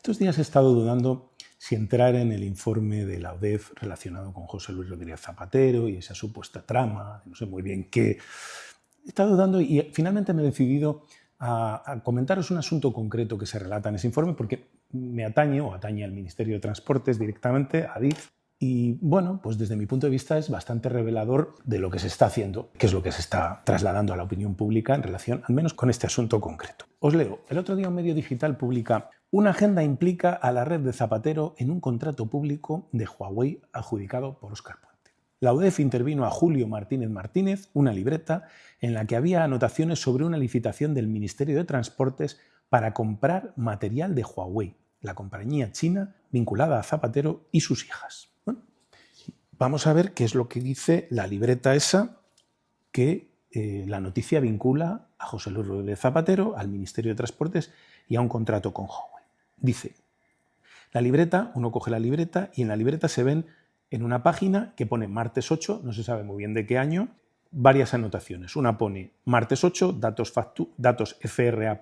Estos días he estado dudando si entrar en el informe de la UDEF relacionado con José Luis Rodríguez Zapatero y esa supuesta trama, no sé muy bien qué. He estado dudando y finalmente me he decidido a comentaros un asunto concreto que se relata en ese informe porque me atañe o atañe al Ministerio de Transportes directamente, a Adif. Y bueno, pues desde mi punto de vista es bastante revelador de lo que se está haciendo, qué es lo que se está trasladando a la opinión pública en relación, al menos con este asunto concreto. Os leo. El otro día un medio digital publica: una agenda implica a la red de Zapatero en un contrato público de Huawei adjudicado por Óscar Puente. La UDEF intervino a Julio Martínez Martínez una libreta en la que había anotaciones sobre una licitación del Ministerio de Transportes para comprar material de Huawei, la compañía china vinculada a Zapatero y sus hijas. Bueno, vamos a ver qué es lo que dice la libreta esa que la noticia vincula a José Luis Rodríguez Zapatero, al Ministerio de Transportes y a un contrato con Huawei. Dice, la libreta, uno coge la libreta y en la libreta se ven en una página que pone martes 8, no se sabe muy bien de qué año, varias anotaciones. Una pone martes 8, datos FRA.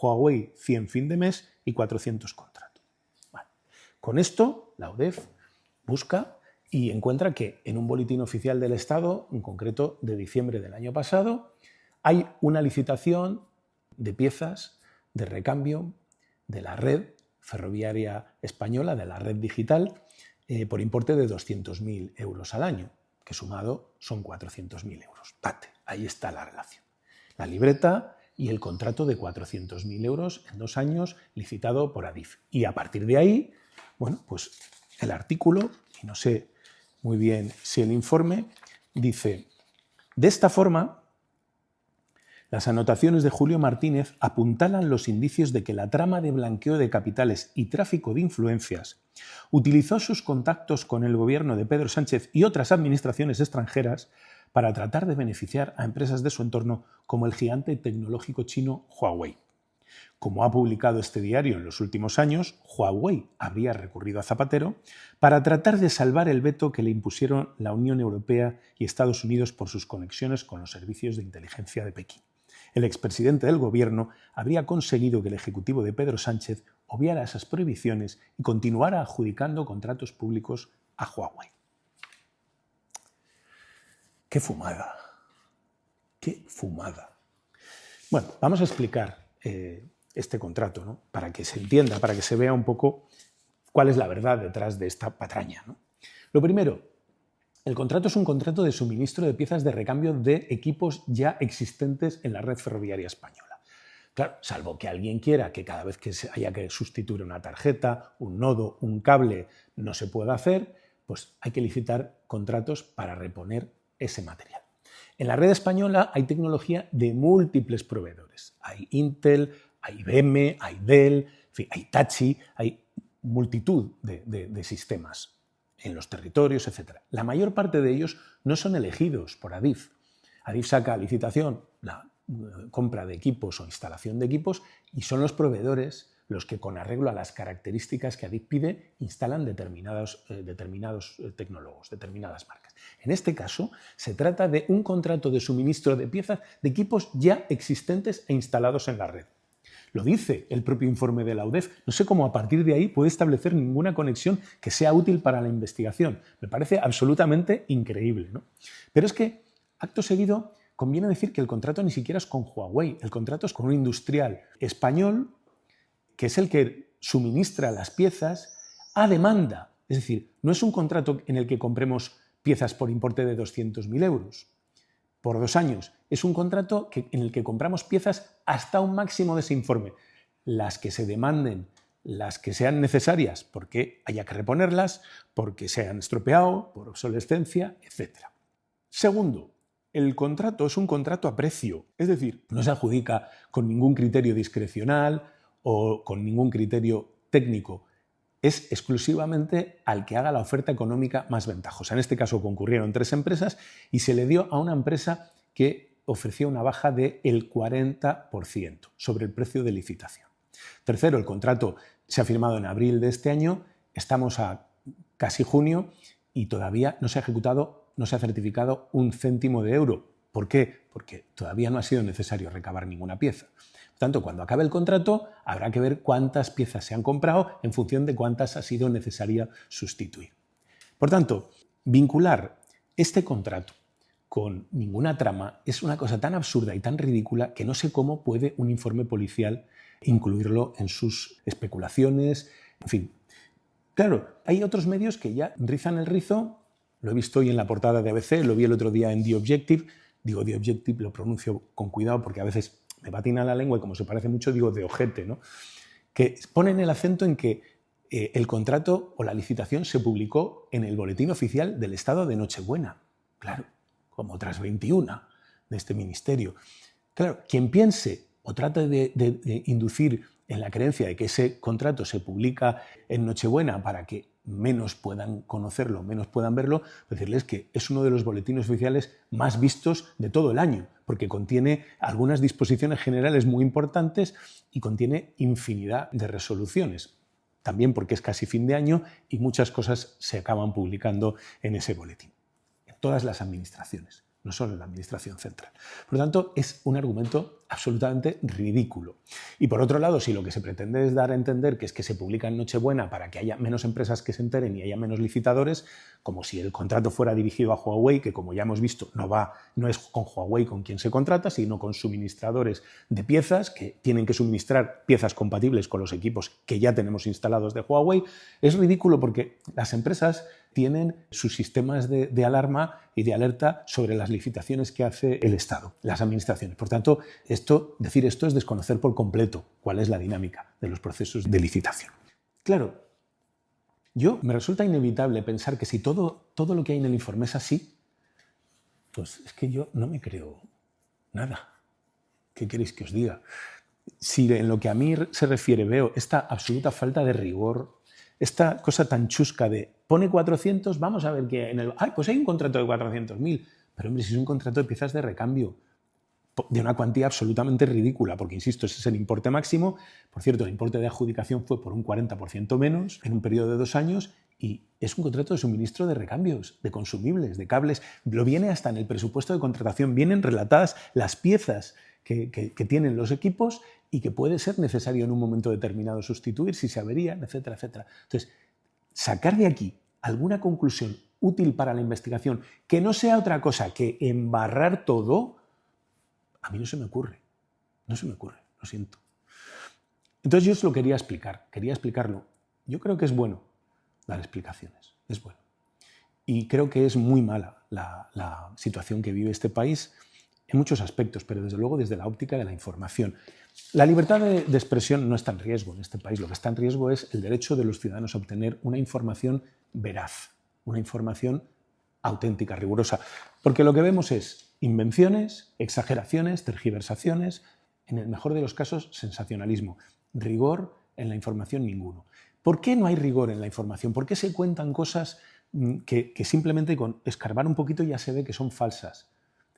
Huawei 100 fin de mes y 400 contratos. Vale. Con esto, la UDEF busca y encuentra que en un boletín oficial del Estado, en concreto de diciembre del año pasado, hay una licitación de piezas de recambio de la red ferroviaria española, de la red digital, por importe de 200.000 euros al año, que sumado son 400.000 euros. Ahí está la relación. La libreta y el contrato de 400.000 euros en 2 años licitado por Adif. Y a partir de ahí, bueno, pues el artículo, y no sé muy bien si el informe, dice: de esta forma, las anotaciones de Julio Martínez apuntalan los indicios de que la trama de blanqueo de capitales y tráfico de influencias utilizó sus contactos con el gobierno de Pedro Sánchez y otras administraciones extranjeras para tratar de beneficiar a empresas de su entorno como el gigante tecnológico chino Huawei. Como ha publicado este diario en los últimos años, Huawei habría recurrido a Zapatero para tratar de salvar el veto que le impusieron la Unión Europea y Estados Unidos por sus conexiones con los servicios de inteligencia de Pekín. El expresidente del gobierno habría conseguido que el ejecutivo de Pedro Sánchez obviara esas prohibiciones y continuara adjudicando contratos públicos a Huawei. ¡Qué fumada! ¡Qué fumada! Bueno, vamos a explicar este contrato, ¿no? Para que se entienda, para que se vea un poco cuál es la verdad detrás de esta patraña, ¿no? Lo primero, el contrato es un contrato de suministro de piezas de recambio de equipos ya existentes en la red ferroviaria española. Claro, salvo que alguien quiera que cada vez que haya que sustituir una tarjeta, un nodo, un cable, no se pueda hacer, pues hay que licitar contratos para reponer ese material. En la red española hay tecnología de múltiples proveedores. Hay Intel, hay IBM, hay Dell, en fin, hay Hitachi, hay multitud de sistemas en los territorios, etc. La mayor parte de ellos no son elegidos por Adif. Adif saca a licitación la compra de equipos o instalación de equipos y son los proveedores los que, con arreglo a las características que Adif pide, instalan determinados tecnólogos, determinadas marcas. En este caso, se trata de un contrato de suministro de piezas de equipos ya existentes e instalados en la red. Lo dice el propio informe de la UDEF. No sé cómo a partir de ahí puede establecer ninguna conexión que sea útil para la investigación. Me parece absolutamente increíble, ¿no? Pero es que, acto seguido, conviene decir que el contrato ni siquiera es con Huawei. El contrato es con un industrial español que es el que suministra las piezas a demanda. Es decir, no es un contrato en el que compremos piezas por importe de 200.000 euros por 2 años. Es un contrato en el que compramos piezas hasta un máximo de ese informe. Las que se demanden, las que sean necesarias porque haya que reponerlas, porque se hayan estropeado, por obsolescencia, etc. Segundo, el contrato es un contrato a precio. Es decir, no se adjudica con ningún criterio discrecional o con ningún criterio técnico. Es exclusivamente al que haga la oferta económica más ventajosa. En este caso concurrieron 3 empresas y se le dio a una empresa que ofrecía una baja del 40% sobre el precio de licitación. Tercero, el contrato se ha firmado en abril de este año, estamos a casi junio y todavía no se ha ejecutado, no se ha certificado un céntimo de euro. ¿Por qué? porque todavía no ha sido necesario recabar ninguna pieza. Por tanto, cuando acabe el contrato, habrá que ver cuántas piezas se han comprado en función de cuántas ha sido necesaria sustituir. Por tanto, vincular este contrato con ninguna trama es una cosa tan absurda y tan ridícula que no sé cómo puede un informe policial incluirlo en sus especulaciones, en fin. Claro, hay otros medios que ya rizan el rizo, lo he visto hoy en la portada de ABC, lo vi el otro día en The Objective, digo The Objective, lo pronuncio con cuidado porque a veces me patina la lengua y como se parece mucho digo de ojete, ¿no? Que ponen el acento en que el contrato o la licitación se publicó en el Boletín Oficial del Estado de Nochebuena. Claro, como otras 21 de este ministerio. Claro, quien piense o trate de inducir en la creencia de que ese contrato se publica en Nochebuena para que menos puedan conocerlo, menos puedan verlo, decirles que es uno de los boletines oficiales más vistos de todo el año, porque contiene algunas disposiciones generales muy importantes y contiene infinidad de resoluciones. También porque es casi fin de año y muchas cosas se acaban publicando en ese boletín. En todas las administraciones, no solo en la administración central. Por lo tanto, es un argumento absolutamente ridículo. Y por otro lado, si lo que se pretende es dar a entender que es que se publica en Nochebuena para que haya menos empresas que se enteren y haya menos licitadores, como si el contrato fuera dirigido a Huawei, que como ya hemos visto no es con Huawei con quien se contrata, sino con suministradores de piezas que tienen que suministrar piezas compatibles con los equipos que ya tenemos instalados de Huawei, es ridículo porque las empresas tienen sus sistemas de alarma y de alerta sobre las licitaciones que hace el Estado, las administraciones. Por tanto, decir esto es desconocer por completo cuál es la dinámica de los procesos de licitación. Claro, me resulta inevitable pensar que si todo lo que hay en el informe es así, pues es que yo no me creo nada. ¿Qué queréis que os diga? Si en lo que a mí se refiere veo esta absoluta falta de rigor, esta cosa tan chusca de pone 400, vamos a ver que en el... ¡Ay, pues hay un contrato de 400.000! Pero hombre, si es un contrato de piezas de recambio de una cuantía absolutamente ridícula, porque insisto, ese es el importe máximo. Por cierto, el importe de adjudicación fue por un 40% menos en un periodo de 2 años y es un contrato de suministro de recambios, de consumibles, de cables. Lo viene hasta en el presupuesto de contratación, vienen relatadas las piezas que tienen los equipos y que puede ser necesario en un momento determinado sustituir si se averían, etcétera, etcétera. Entonces, sacar de aquí alguna conclusión útil para la investigación que no sea otra cosa que embarrar todo, a mí no se me ocurre. No se me ocurre, lo siento. Entonces yo os lo quería explicarlo. Yo creo que es bueno dar explicaciones, es bueno. Y creo que es muy mala la situación que vive este país en muchos aspectos, pero desde luego desde la óptica de la información. La libertad de expresión no está en riesgo en este país. Lo que está en riesgo es el derecho de los ciudadanos a obtener una información veraz, una información auténtica, rigurosa. Porque lo que vemos es invenciones, exageraciones, tergiversaciones, en el mejor de los casos, sensacionalismo. Rigor en la información ninguno. ¿Por qué no hay rigor en la información? ¿Por qué se cuentan cosas que simplemente con escarbar un poquito ya se ve que son falsas?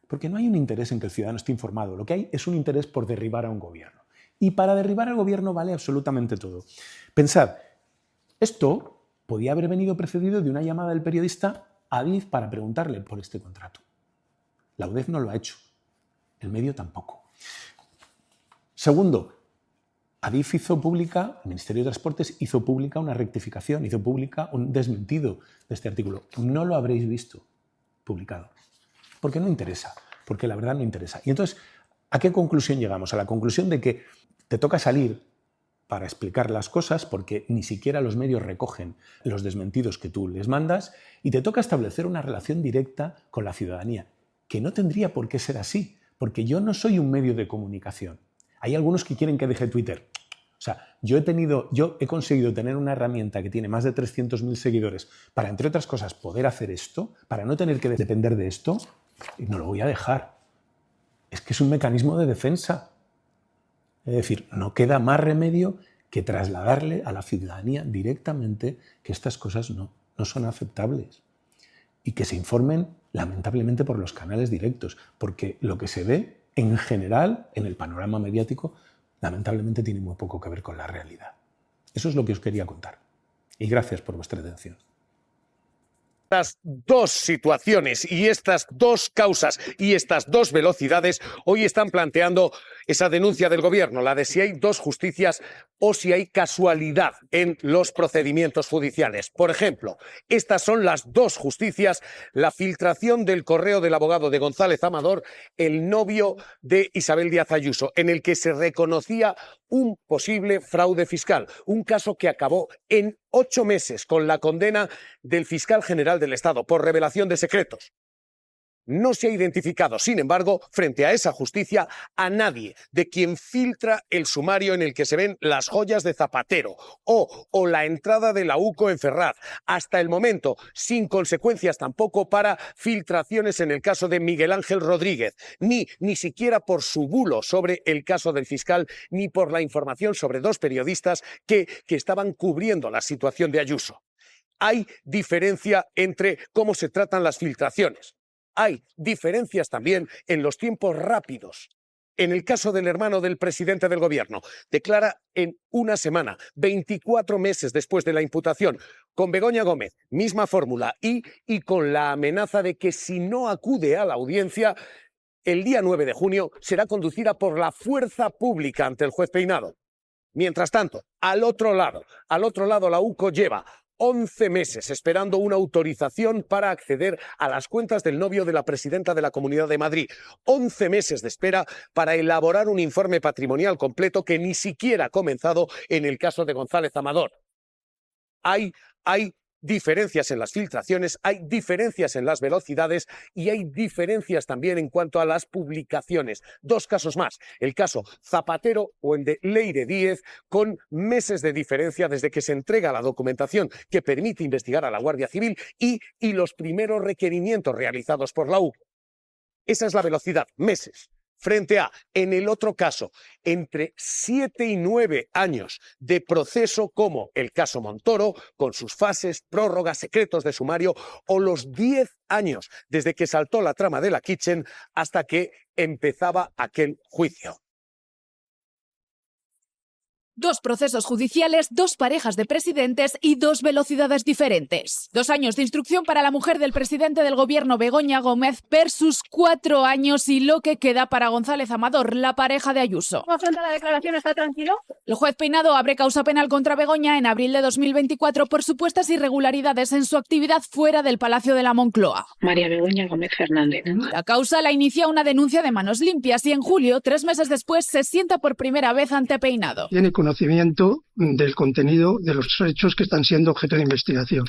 Porque no hay un interés en que el ciudadano esté informado. Lo que hay es un interés por derribar a un gobierno. Y para derribar al gobierno vale absolutamente todo. Pensad, esto podía haber venido precedido de una llamada del periodista a Adif para preguntarle por este contrato. La UDEF no lo ha hecho. El medio tampoco. Segundo, Adif hizo pública, el Ministerio de Transportes hizo pública una rectificación, hizo pública un desmentido de este artículo. No lo habréis visto publicado. Porque no interesa, porque la verdad no interesa. Y entonces, ¿a qué conclusión llegamos? A la conclusión de que te toca salir para explicar las cosas porque ni siquiera los medios recogen los desmentidos que tú les mandas y te toca establecer una relación directa con la ciudadanía, que no tendría por qué ser así, porque yo no soy un medio de comunicación. Hay algunos que quieren que deje Twitter. O sea, yo he conseguido tener una herramienta que tiene más de 300.000 seguidores para, entre otras cosas, poder hacer esto, para no tener que depender de esto, y no lo voy a dejar. Es que es un mecanismo de defensa. Es decir, no queda más remedio que trasladarle a la ciudadanía directamente que estas cosas no son aceptables y que se informen lamentablemente por los canales directos, porque lo que se ve en general en el panorama mediático lamentablemente tiene muy poco que ver con la realidad. Eso es lo que os quería contar. Y gracias por vuestra atención. Estas dos situaciones y estas dos causas y estas dos velocidades hoy están planteando esa denuncia del gobierno, la de si hay dos justicias o si hay casualidad en los procedimientos judiciales. Por ejemplo, estas son las dos justicias: la filtración del correo del abogado de González Amador, el novio de Isabel Díaz Ayuso, en el que se reconocía un posible fraude fiscal, un caso que acabó en 8 meses con la condena del fiscal general del Estado por revelación de secretos. No se ha identificado, sin embargo, frente a esa justicia, a nadie de quien filtra el sumario en el que se ven las joyas de Zapatero o la entrada de la UCO en Ferraz, hasta el momento, sin consecuencias tampoco para filtraciones en el caso de Miguel Ángel Rodríguez, ni siquiera por su bulo sobre el caso del fiscal, ni por la información sobre dos periodistas que estaban cubriendo la situación de Ayuso. Hay diferencia entre cómo se tratan las filtraciones. Hay diferencias también en los tiempos rápidos. En el caso del hermano del presidente del gobierno, declara en una semana, 24 meses después de la imputación, con Begoña Gómez, misma fórmula, y con la amenaza de que si no acude a la audiencia, el día 9 de junio será conducida por la fuerza pública ante el juez Peinado. Mientras tanto, al otro lado, la UCO lleva 11 meses esperando una autorización para acceder a las cuentas del novio de la presidenta de la Comunidad de Madrid. 11 meses de espera para elaborar un informe patrimonial completo que ni siquiera ha comenzado en el caso de González Amador. Hay diferencias en las filtraciones, hay diferencias en las velocidades y hay diferencias también en cuanto a las publicaciones. Dos casos más: el caso Zapatero o el de Leire Díez, con meses de diferencia desde que se entrega la documentación que permite investigar a la Guardia Civil y los primeros requerimientos realizados por la UCO. Esa es la velocidad, meses. Frente a, en el otro caso, entre 7 y 9 años de proceso, como el caso Montoro, con sus fases, prórrogas, secretos de sumario, o los 10 años desde que saltó la trama de la Kitchen hasta que empezaba aquel juicio. Dos procesos judiciales, dos parejas de presidentes y dos velocidades diferentes. 2 años de instrucción para la mujer del presidente del gobierno, Begoña Gómez, versus 4 años y lo que queda para González Amador, la pareja de Ayuso. ¿Cómo afronta la declaración? ¿Está tranquilo? El juez Peinado abre causa penal contra Begoña en abril de 2024 por supuestas irregularidades en su actividad fuera del Palacio de la Moncloa. María Begoña Gómez Fernández. La causa la inicia una denuncia de manos limpias y en julio, 3 meses después, se sienta por primera vez ante Peinado. Tiene conocimiento del contenido de los hechos que están siendo objeto de investigación.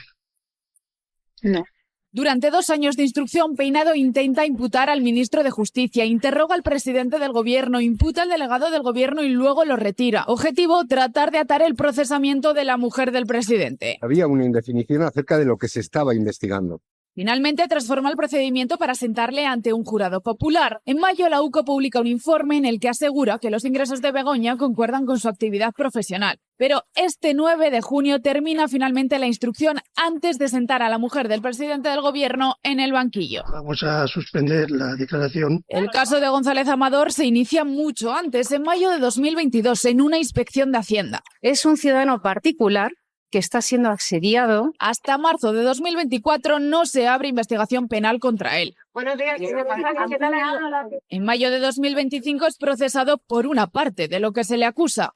No. Durante 2 años de instrucción, Peinado intenta imputar al ministro de Justicia, interroga al presidente del gobierno, imputa al delegado del gobierno y luego lo retira. Objetivo: tratar de atar el procesamiento de la mujer del presidente. Había una indefinición acerca de lo que se estaba investigando. Finalmente transforma el procedimiento para sentarle ante un jurado popular. En mayo, la UCO publica un informe en el que asegura que los ingresos de Begoña concuerdan con su actividad profesional. Pero este 9 de junio termina finalmente la instrucción antes de sentar a la mujer del presidente del gobierno en el banquillo. Vamos a suspender la declaración. El caso de González Amador se inicia mucho antes, en mayo de 2022, en una inspección de Hacienda. Es un ciudadano particular que está siendo asediado. Hasta marzo de 2024 no se abre investigación penal contra él. Buenos días. ¿Qué tal? En mayo de 2025 es procesado por una parte de lo que se le acusa.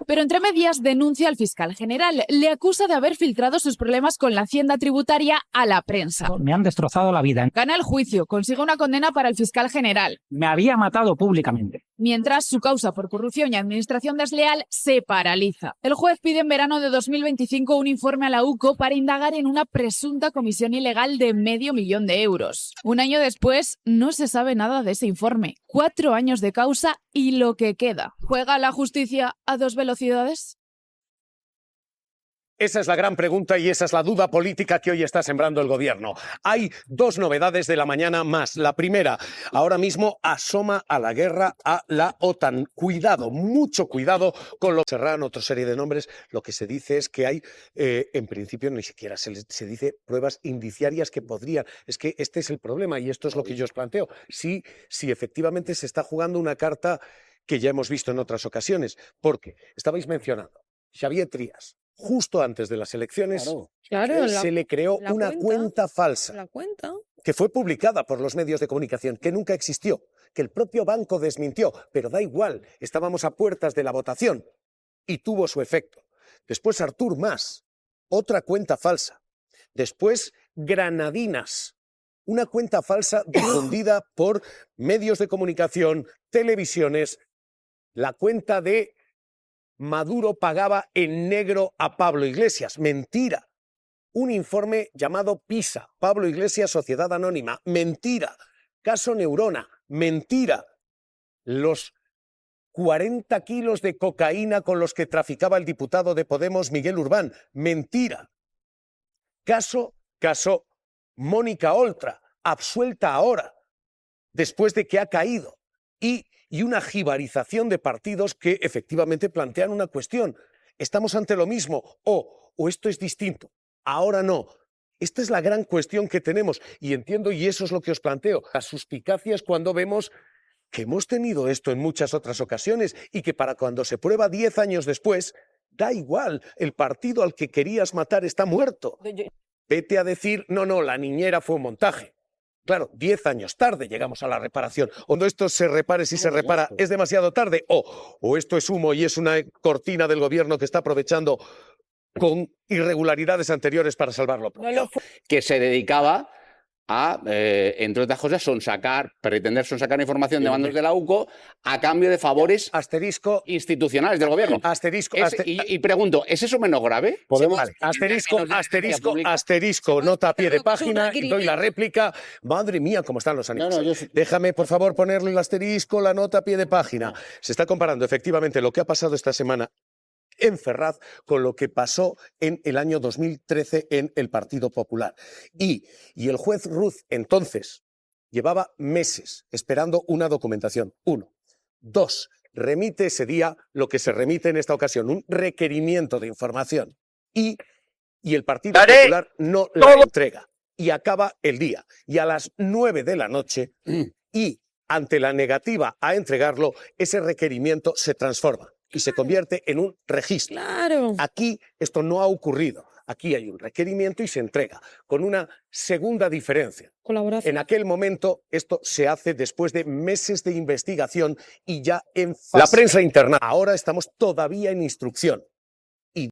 Pero entre medias denuncia al fiscal general. Le acusa de haber filtrado sus problemas con la Hacienda tributaria a la prensa. Me han destrozado la vida. Gana el juicio, consigue una condena para el fiscal general. Me había matado públicamente. Mientras su causa por corrupción y administración desleal se paraliza. El juez pide en verano de 2025 un informe a la UCO para indagar en una presunta comisión ilegal de $500.000 de euros. Un año después no se sabe nada de ese informe. 4 años de causa y lo que queda. ¿Juega la justicia a 2 velocidades? Esa es la gran pregunta y esa es la duda política que hoy está sembrando el gobierno. Hay 2 novedades de la mañana más. La primera, ahora mismo asoma a la guerra a la OTAN. Cuidado, mucho cuidado con los Serrano, otra serie de nombres. Lo que se dice es que hay, en principio, ni siquiera se dice pruebas indiciarias que podrían. Es que este es el problema y esto es lo que yo os planteo. Si efectivamente se está jugando una carta que ya hemos visto en otras ocasiones, porque estabais mencionando Xavier Trías, justo antes de las elecciones, Claro, se le creó la una cuenta falsa la cuenta. que fue publicada por los medios de comunicación, que nunca existió, que el propio banco desmintió, pero da igual, estábamos a puertas de la votación y tuvo su efecto. Después Artur Mas, otra cuenta falsa. Después Granadinas, una cuenta falsa difundida por medios de comunicación, televisiones, la cuenta de Maduro pagaba en negro a Pablo Iglesias. Mentira. Un informe llamado PISA, Pablo Iglesias, Sociedad Anónima. Mentira. Caso Neurona. Mentira. Los 40 kilos de cocaína con los que traficaba el diputado de Podemos, Miguel Urbán. Mentira. Caso Mónica Oltra, absuelta ahora, después de que ha caído. Y una jibarización de partidos que efectivamente plantean una cuestión. ¿Estamos ante lo mismo o esto es distinto? Ahora no. Esta es la gran cuestión que tenemos y entiendo, y eso es lo que os planteo, las suspicacias cuando vemos que hemos tenido esto en muchas otras ocasiones y que para cuando se prueba 10 años después, da igual, el partido al que querías matar está muerto. Vete a decir, no, la niñera fue un montaje. Claro, 10 años tarde llegamos a la reparación. Cuando esto se repare, si se repara, es demasiado tarde. O esto es humo y es una cortina del gobierno que está aprovechando con irregularidades anteriores para salvarlo. Que se dedicaba a, entre otras cosas, pretender sonsacar información de mandos de la UCO a cambio de favores institucionales del gobierno. Y pregunto, ¿es eso menos grave? Vale, asterisco, nota a pie de página, y doy la réplica. Madre mía, cómo están los ánimos. Déjame, por favor, ponerle el asterisco, la nota a pie de página. Se está comparando efectivamente lo que ha pasado esta semana en Ferraz con lo que pasó en el año 2013 en el Partido Popular. Y el juez Ruz entonces llevaba meses esperando una documentación. 1. 2. Remite ese día lo que se remite en esta ocasión, un requerimiento de información. Y el Partido Popular no la entrega. Y acaba el día. Y a las 9 de la noche, y ante la negativa a entregarlo, ese requerimiento se transforma y se convierte en un registro. Claro. Aquí esto no ha ocurrido. Aquí hay un requerimiento y se entrega, con una segunda diferencia. Colaboración. En aquel momento esto se hace después de meses de investigación y ya en fase. La prensa interna. Ahora estamos todavía en instrucción. Y